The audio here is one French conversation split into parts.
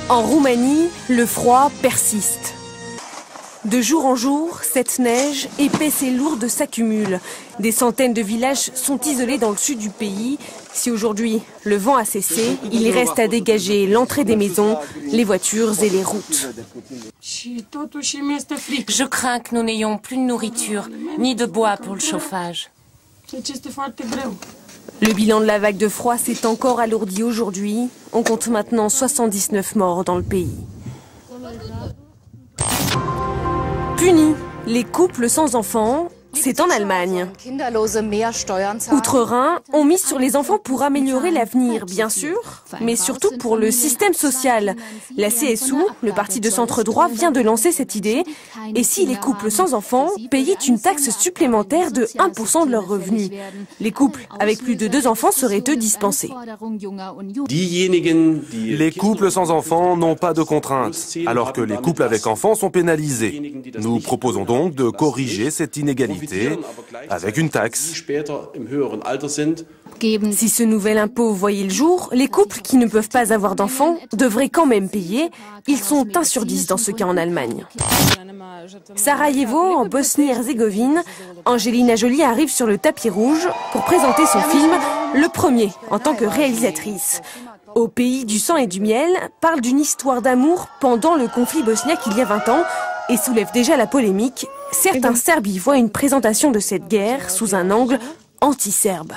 En Roumanie, le froid persiste. De jour en jour, cette neige épaisse et lourde s'accumule. Des centaines de villages sont isolés dans le sud du pays. Si aujourd'hui le vent a cessé, il reste à dégager l'entrée des maisons, les voitures et les routes. Je crains que nous n'ayons plus de nourriture, ni de bois pour le chauffage. Le bilan de la vague de froid s'est encore alourdi aujourd'hui. On compte maintenant 79 morts dans le pays. Punis, les couples sans enfants, c'est en Allemagne. Outre-Rhin, on mise sur les enfants pour améliorer l'avenir, bien sûr, mais surtout pour le système social. La CSU, le parti de centre-droit, vient de lancer cette idée. Et si les couples sans enfants payaient une taxe supplémentaire de 1% de leurs revenus? Les couples avec plus de 2 enfants seraient eux dispensés. Les couples sans enfants n'ont pas de contraintes, alors que les couples avec enfants sont pénalisés. Nous proposons donc de corriger cette inégalité avec une taxe. Si ce nouvel impôt voyait le jour, les couples qui ne peuvent pas avoir d'enfants devraient quand même payer. Ils sont 1 sur 10 dans ce cas en Allemagne. Sarajevo, en Bosnie-Herzégovine, Angelina Jolie arrive sur le tapis rouge pour présenter son film, le premier en tant que réalisatrice. Au pays du sang et du miel, parle d'une histoire d'amour pendant le conflit bosniaque il y a 20 ans et soulève déjà la polémique. Certains Serbes y voient une présentation de cette guerre sous un angle anti-serbe.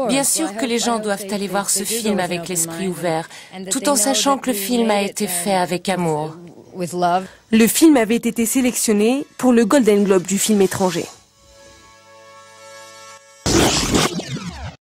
Bien sûr que les gens doivent aller voir ce film avec l'esprit ouvert, tout en sachant que le film a été fait avec amour. Le film avait été sélectionné pour le Golden Globe du film étranger.